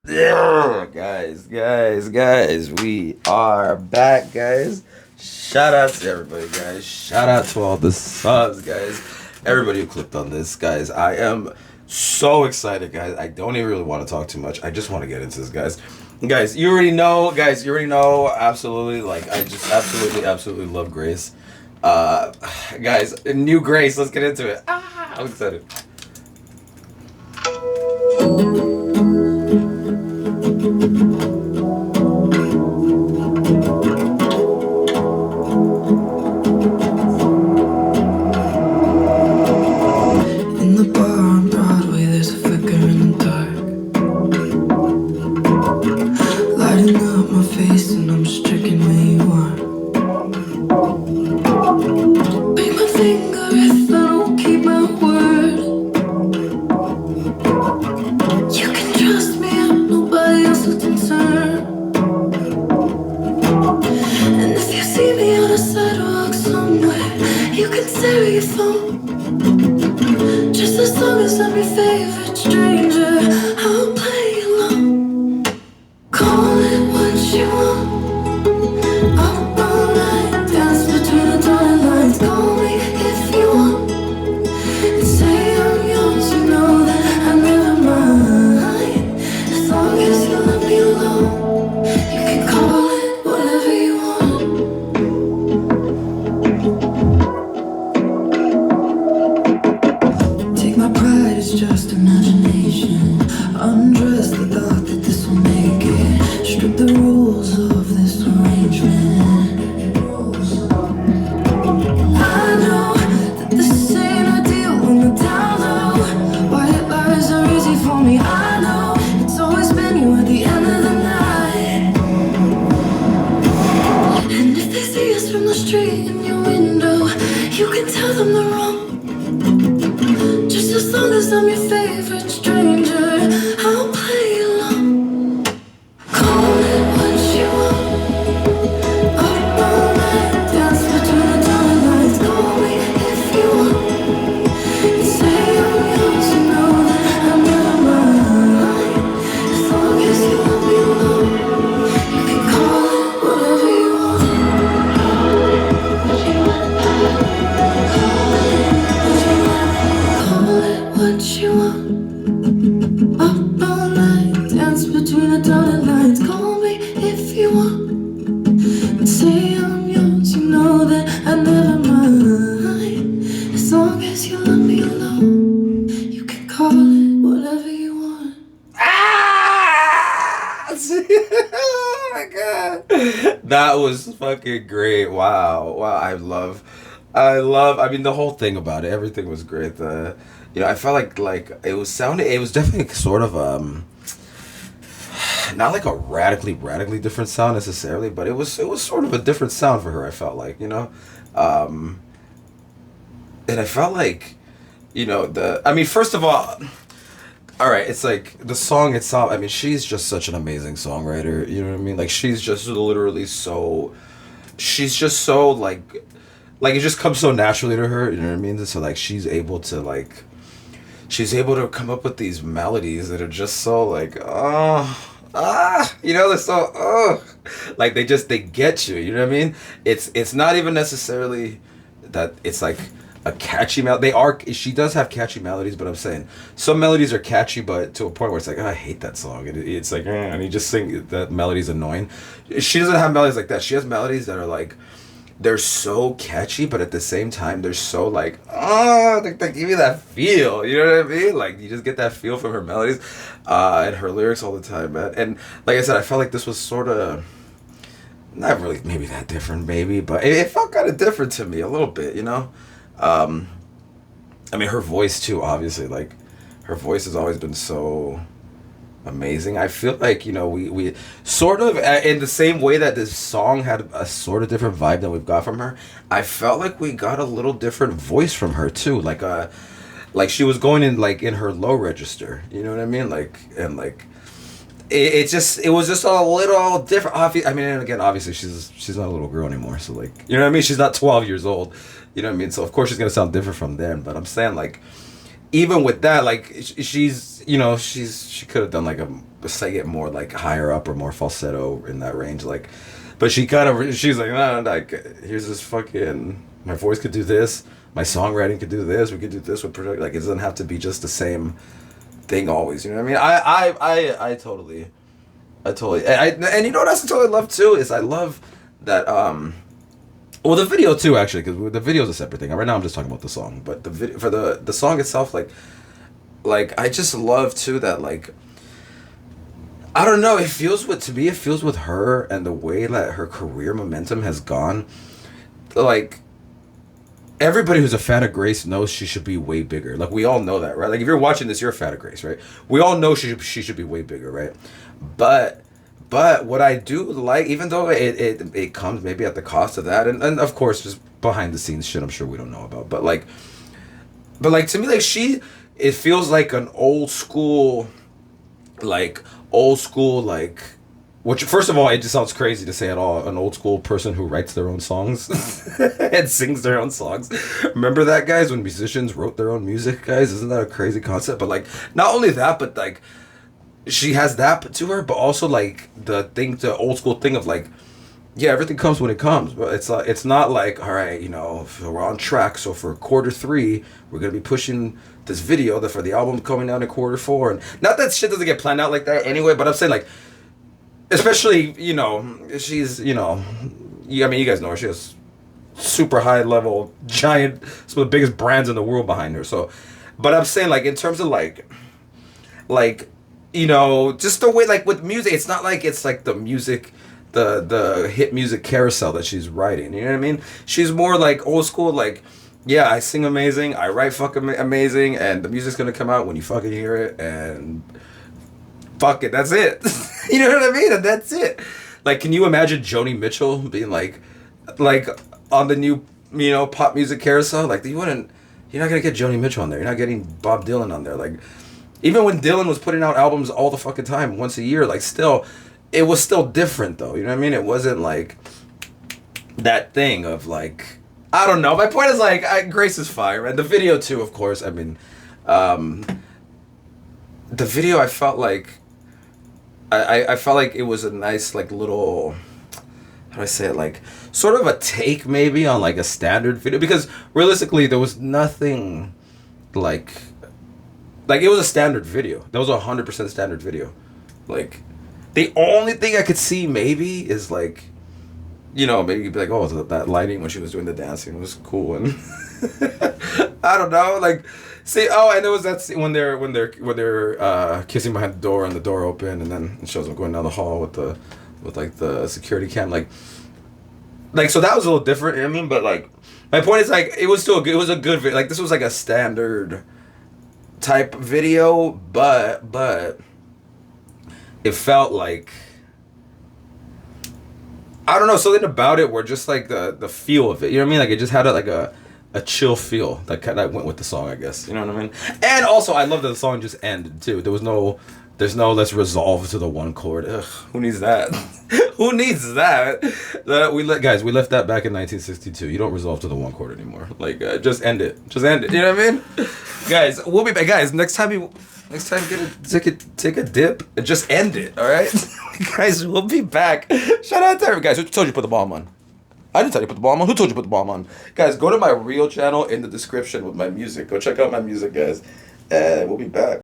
Yeah, guys, we are back, guys. Shout out to everybody, guys. Shout out to all the subs, guys. Everybody who clicked on this, guys. I am so excited, guys. I don't even really want to talk too much. I just want to get into this, guys. Guys, you already know, absolutely. Like, I just absolutely love Grace. Uh, guys, new Grace. Let's get into it. I'm excited. In the bar on Broadway, there's a flicker in the dark, lighting up my face, and I'm just checking where you are. Pick my finger if I don't keep my word. You can trust me, I'm nobody else's concern. And if you see me on a sidewalk somewhere, you can stare at your phone. Just as long as I'm your favorite stranger, I'll play along. Call it what you want. Up all night, dance between the dotted lines. Call me if you want. And say I'm yours, you know that I never mind. As long as you let me alone, you can call it whatever you want. Take my pride, it's just imagination. Undress the thought that this will make it. Strip the rules of this arrangement. I know that this ain't ideal when the down low. White lies are easy for me. I know it's always been you at the end of the night. And if they see us from the street in your window, you can tell them they're wrong. Just as long as I'm your favorite stranger, I'll play along. Call it what you want. Up all night, dance between the dotted lines. Call me if you want. And say I'm yours, you know that I never mind. As long as you let me alone, you can call it whatever you want. Call it what you want. Up all night, dance between the dotted lines. Call me if you want. And say I'm yours, you know that I never mind. As long as you let me alone, you can call it whatever you want. Ah! Oh my god. That was fucking great. Wow. Wow. I mean the whole thing about it, everything was great. I felt like it was definitely sort of not like a radically different sound necessarily, but it was sort of a different sound for her, I felt like. Um and I felt like, the I mean, first of all right, it's like the song itself. I mean, she's just such an amazing songwriter. You know what I mean? Like she's just so like it just comes so naturally to her. You know what I mean? So like she's able to come up with these melodies that are just so like they're so like they get you. You know what I mean? It's not even necessarily that it's like a catchy melody. They are. She does have catchy melodies, but I'm saying some melodies are catchy, but to a point where it's like, oh, I hate that song. It's like, and you just sing that melody's annoying. She doesn't have melodies like that. She has melodies that are like, they're so catchy, but at the same time, they're so like, they give you that feel. You know what I mean? Like you just get that feel from her melodies, and her lyrics all the time, man. And like I said, I felt like this was sort of not really maybe that different, maybe, but it felt kind of different to me a little bit. Um, I mean, her voice too, obviously. Like, her voice has always been so amazing. I feel like, we sort of, in the same way that this song had a sort of different vibe than we've got from her, I felt like we got a little different voice from her too. Like she was going in, like, in her low register. You know what I mean? Like, and like, it was just a little different. I mean, and again, obviously she's not a little girl anymore, so like, what I mean, she's not 12 years old, you know what I mean, so of course she's gonna sound different from then, but I'm saying like even with that, like she's she could have done like a second more like higher up or more falsetto in that range, like, but she's like, no, like here's this fucking, my voice could do this, my songwriting could do this, we could do this with product, like it doesn't have to be just the same thing always, you know what I mean? I totally, and you know what else I totally love too is I love that well, the video too, actually, because the video is a separate thing. Right now, I'm just talking about the song, but the video for the song itself, like I just love too that, like, I don't know, it feels with her and the way that her career momentum has gone. Like, everybody who's a fan of Grace knows she should be way bigger. Like, we all know that, right? Like, if you're watching this, you're a fan of Grace, right? We all know she should be way bigger, right? But what I do like, even though it comes maybe at the cost of that, and of course just behind the scenes shit I'm sure we don't know about, but like to me, like, it feels like an old school, which, first of all, it just sounds crazy to say at all, an old school person who writes their own songs and sings their own songs. Remember that, guys, when musicians wrote their own music, guys? Isn't that a crazy concept? But like, not only that, but like, she has that to her, but also like the old school thing of like, yeah, everything comes when it comes, but it's not like, all right, we're on track, so for Q3 we're gonna be pushing this video that for the album coming out in Q4, and not that shit doesn't get planned out like that anyway, but I'm saying, like, especially, she's, I mean, you guys know her, she has super high level, giant, some of the biggest brands in the world behind her, so, but I'm saying, like, in terms of like just the way, like, with music, it's not like it's like the music, the hit music carousel that she's writing, you know what I mean? She's more like old school, like, yeah, I sing amazing, I write fucking amazing, and the music's gonna come out when you fucking hear it, and fuck it, that's it. You know what I mean? And that's it. Like, can you imagine Joni Mitchell being like on the new, pop music carousel? Like, you're not gonna get Joni Mitchell on there, you're not getting Bob Dylan on there, like, even when Dylan was putting out albums all the fucking time, once a year, like, still, it was still different, though. You know what I mean? It wasn't, like, that thing of, like, I don't know. My point is, like, Grace is fire. And the video, too, of course. I mean, the video, I felt like, I felt like it was a nice, like, little, how do I say it? Like, sort of a take, maybe, on, like, a standard video. Because, realistically, there was nothing, like, it was a standard video. That was a 100% standard video. Like, the only thing I could see maybe is, like, maybe you'd be like, oh, that lighting when she was doing the dancing was cool, and I don't know, like, see, and there was that scene when they're kissing behind the door and the door open, and then it shows them going down the hall with the security cam, like, so that was a little different. I mean, but like, my point is, like, it was still it was a good video. Like, this was like a standard type video, but it felt like, I don't know, something about it where just like the feel of it, you know what I mean? Like, it just had a chill feel that went with the song, I guess, you know what I mean? And also, I love that the song just ended too. There's no let's resolve to the one chord. Ugh, who needs that? Who needs that? We left that back in 1962. You don't resolve to the one chord anymore. Like, just end it. You know what I mean? Guys, we'll be back. Guys, next time take a dip and just end it. All right, guys, we'll be back. Shout out to everyone, guys. Who told you to put the bomb on? I didn't tell you to put the bomb on. Who told you to put the bomb on? Guys, go to my real channel in the description with my music. Go check out my music, guys, and we'll be back.